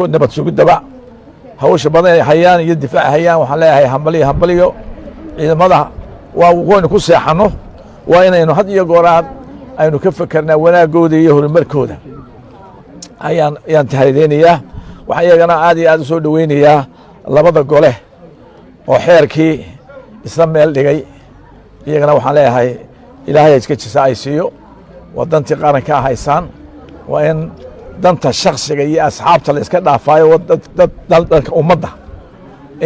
nabad sugidaba hawsha badan ay hayaan iyo difaac hayaan waxaan leeyahay hambaliyo ciidamada waynu ku seexanno waa inaynu had iyo gooraad aynu ka fekerna wanaagooda iyo horumarkooda ayaan tahadeynayaa waxaan iyagana aad iyo aad u soo dhoweynayaa labada gole oo xeerkii isla meel dhigay iyagana waxaan leeyahay ilaahay iska jisa ay siiyo waa dantii qaranka haysaan waa in danta shaksiga iyo asxaabta la iska dhaafaayo dalka ummadda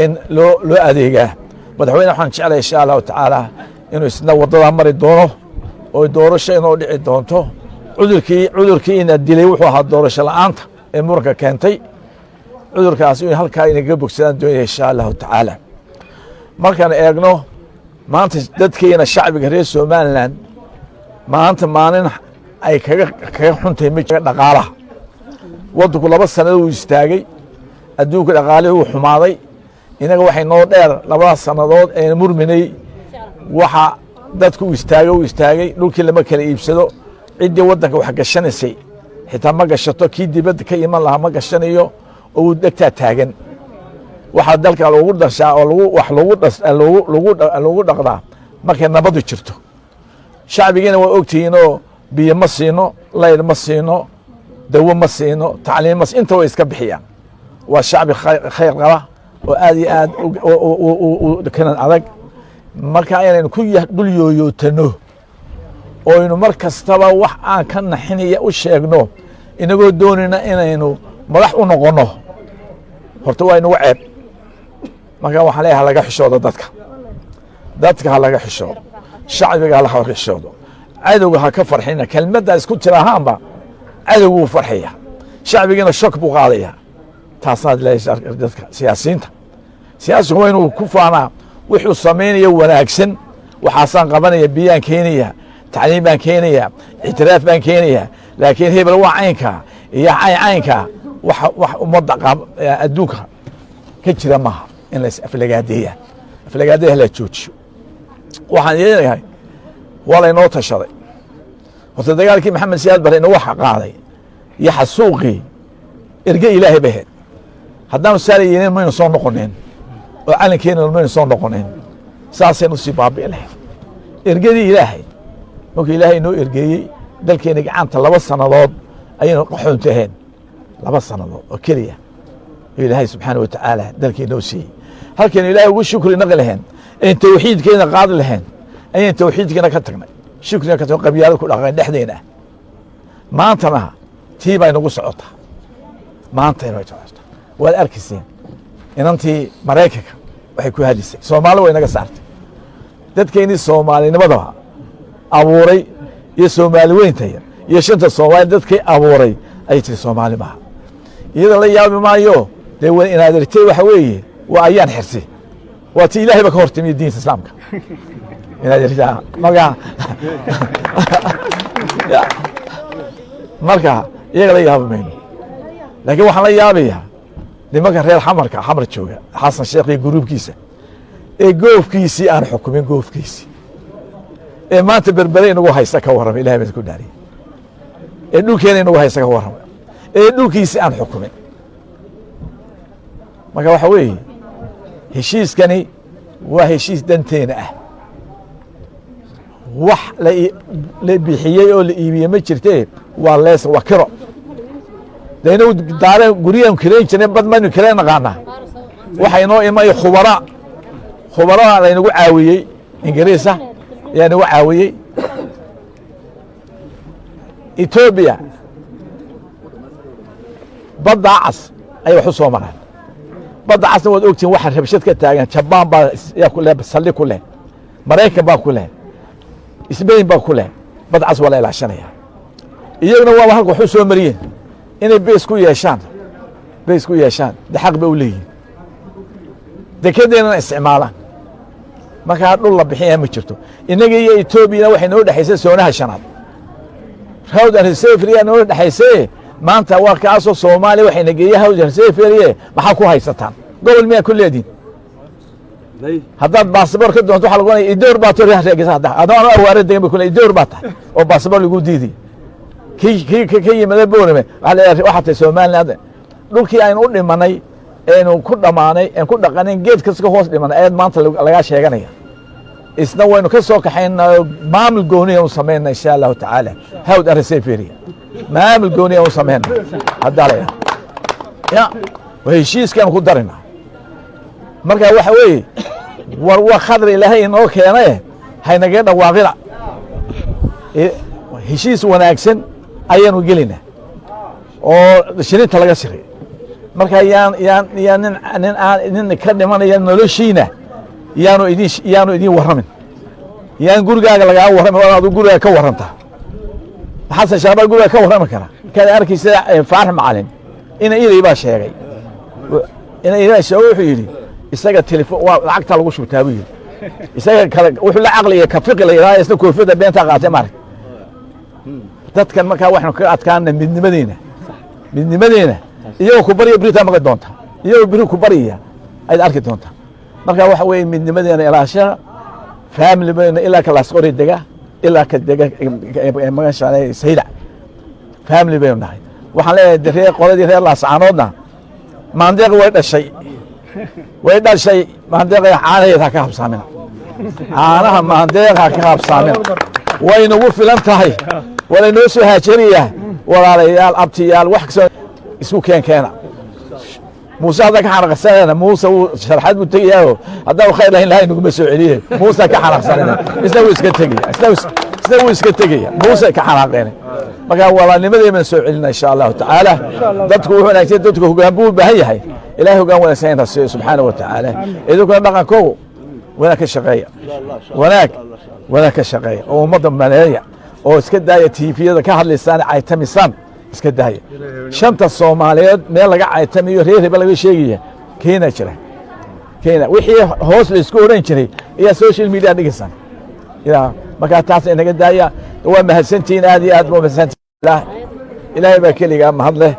in loo adeegaa madaxweyne waxaan jeclay insha allahu tacaala inuu isna waddadaa mari doono oo doorasho inoo dhici doonto cudurkii ina dilay wuxuu ahaa doorasho la'aanta ee muranka keentay cudurkaas in halkaa inaga bogsadaan doonaya insha allahu tacaala markaan eegno maanta dadkeena shacbiga reer somalilan maanta maalin ay kaga xuntahay ma jira dhaqaalaha waddanku 2 sannadood uu istaagay adduunka dhaqaalihii uu xumaaday inaga waxay noo dheer 2 sannadood ee murminay waxa dadku u istaagay dhulkii lama kala iibsado ciddii waddanka wax gashanaysay xitaa ma gashato kii dibadda ka iman lahaa ma gashanayo oo uu dhegtaa taagan waxaa dalka loogu dhashaa oo lagu dhaqdaa markay nabadu jirto shacbigiina waa ogtihiinoo biyo ma siino layr ma siino dawo ma siino tacliim ma inta way iska bixiyaan waa shacbi khayr qaba oo aad iyo aad kanan adag marka inaynu ku dul yooyootano oo aynu mar kastaba wax aan ka naxinaya u sheegno inagoo doonayna inaynu madax u noqonno horta waa inagu ceeb marka waxaan leeyahay laga xishoodo dadka ha laga xishoodo shacbiga ha laga xishoodo cadowga ha ka farxina kelmadda isku jira ahaanba cadowgu wuu farxaya shacbigiina shok buu qaadaya taasaad leeyahay dadka siyaasigu waa inuu ku faanaa wuxuu samaynaya wanaagsan waxaasaan qabanaya biyaan keenaya tacliim baan keenaya ictiraaf baan keenaya laakiin hebel waa caynka iyo caynka wax ummadda adduunka ka jira maaha in la aflagaadeeya la joojiyo waxaan yeelahay waa laynoo tashaday horta dagaalkii maxamed siyaad bare inagu qaaday iyo xasuuqii erge ilaahay bay ahayd haddaanu saala yeelin maynu soo noqoneen oo calankeena maynu soo noqoneen saasaynu sii baabi'i lahayd ergadii ilaahay markuu ilaahay inoo ergeeyey dalkeena gacanta 2 sannadood ayaynu qaxoontaheen 2 sannadood oo keliya ilaahay subxaana wa tacaala dalkii inoo siiyey halkaynu ilaahay ugu shukri naqi lahayn in tawxiidkeena qaadi lahayn ayaan tawxiidkeena ka tagnay shukriga ka tagnay qabyaalad ku dhaqan dhexdeena maantana tii bay nagu socotaa waad arkayseen inantii Mareykanka waxay ku hadisay Soomaali way naga saartay dadkeeni Soomaalinimadaba abuuray iyo Soomaali weynta iyo shanta Soomaali dadkay abuuray ay tii Soomaali ma iyada la yaabi maayo de waa inaad irtay waxa weeye waa ayaan xirsi waa tii Ilaahay ba ka hortimiyo diinta Islaamka inaad irtaa marka iyaga la yaabi mayno laakiin waxaan la yaabayaa nimanka reer xamar jooga xasan sheekh iyo gruubkiisa ee goofkiisii aan xukumin goofkiisii ee maanta berbere inagu haysta ka warram ilaahay baa ku dhaariyay ee dhulkeena inagu haysta ka warram ee dhulkiisii aan xukumin marka waxa weeye heshiiskani waa heshiis danteena ah wax la bixiyey oo la iibiyey ma jirtee waa lees waa kiro daynu daareen guriyaan kireen jireen bad maynu kireen naqaanaa waxay noo imay khubara laynagu caawiyey ingiriisa ayaa nagu caawiyey Ethiopia badda cas ay wax u soo maraan badda casna waad ogtiin waxa rabshad ka taagan Japan baa yaa ku leh salli ku leh Mareykan baa ku leh Spain baa ku leh badda cas wala ilaashanaya iyaguna waa halka wax u soo mariyeen inay bees ku yeeshaan xaq bay u leeyihiin dekedeena isticmaalaan marka dhul la bixiyaa ma jirto inaga iyo Ethiopia waxay noo dhaxaysay soonaha shanaad hawdan Soomaaliya noo dhaxaysay maanta waa kaasoo Soomaaliya waxay nageeyay hawdan Soomaaliya maxaa ku haysataan gobol miyaa ku leedin haddaad baasaboor ka doonto waxa lagu leeyahay idoor baa tor reegaysa adoo awaare degan ku leeyahay idoor baa tahay oo baasaboor lagu diiday kii yimid boorame waxa Soomaaliland dhulkii aynu u dhimanay aynu ku dhammaanay aan ku dhaqanayn geed kasta ka hoos dhimanay ayaad maanta lagaa sheeganaya isna waynu ka soo kaxaynaa maamul gooniya u samayna insha allahu tacaala hawd ariseferiya maamul gooniya u samayna hadalaya ya heshiiskaan ku darina marka waxa weeye war waa khadar ilaahay inoo keenay haynaga dhawaaqina heshiis wanaagsan ayaanu gelina oo shirinta laga siray marka nin ka dhimanaya noloshiina yaanu idin warramin yaan gurigaaga lagaa warramin oo aad guriga ka warranta xasan shaabal guriga ka warrami kara kada arkaysa faarax macalin ilay baa sheegay ilay wuxuu yidhi isaga telefoon waa lacagta lagu shubtaa buu yidhi isaga kale wuxuu la caqliya ka fiqi la yiraahdo isna koofida beenta qaatay mark dadkan markaa waxaanu ka adkaana midnimadeena iyagoo ku bariya Britain ma doonta iyagoo biri ku bariya ay arki doonta marka waxa weeye midnimadeena ilaasha family bayna ilaa kala soo dega ilaa ka dega magaashaanay sayda family bayna nahay waxaan leeyahay qoladii reer Laascaanoodna maandeeq way dhashay maandeeq caanaheeda ka habsaamina caanaha maandeeqa ka habsaamina way nagu filan tahay wala noo soo haajiriya walaalayaal abtiyaal wax kasoo isku keena موسى هذا كحرق سنة موسى شرحت بتجيه هذا وخير لين لهاي نقوم بسوعليه موسى كحرق سنة يسوي سكتجيه يسوي سكتجيه موسى كحرق يعني ما قال والله نبدأ من سوعلنا إن شاء الله تعالى ضدكوا هنا كتير ضدكوا جنبوا بهي إلهي قام ولا سين سبحانه وتعالى إذا كنا بقى كو ولاك الشقية ولاك الشقية ومضم ملايا وسكت داية تيفي هذا كحر لسان عيتم سام iska daaya shanta Soomaaliyeed meel laga caytamiyo reerba laga sheegaya keena wixii hoos la isku oran jiray iyo social media dhigisan marka taas inaga daaya waa mahadsantiin aad iyo aad buu mahadsantiin ilaahay baa kaliya mahad leh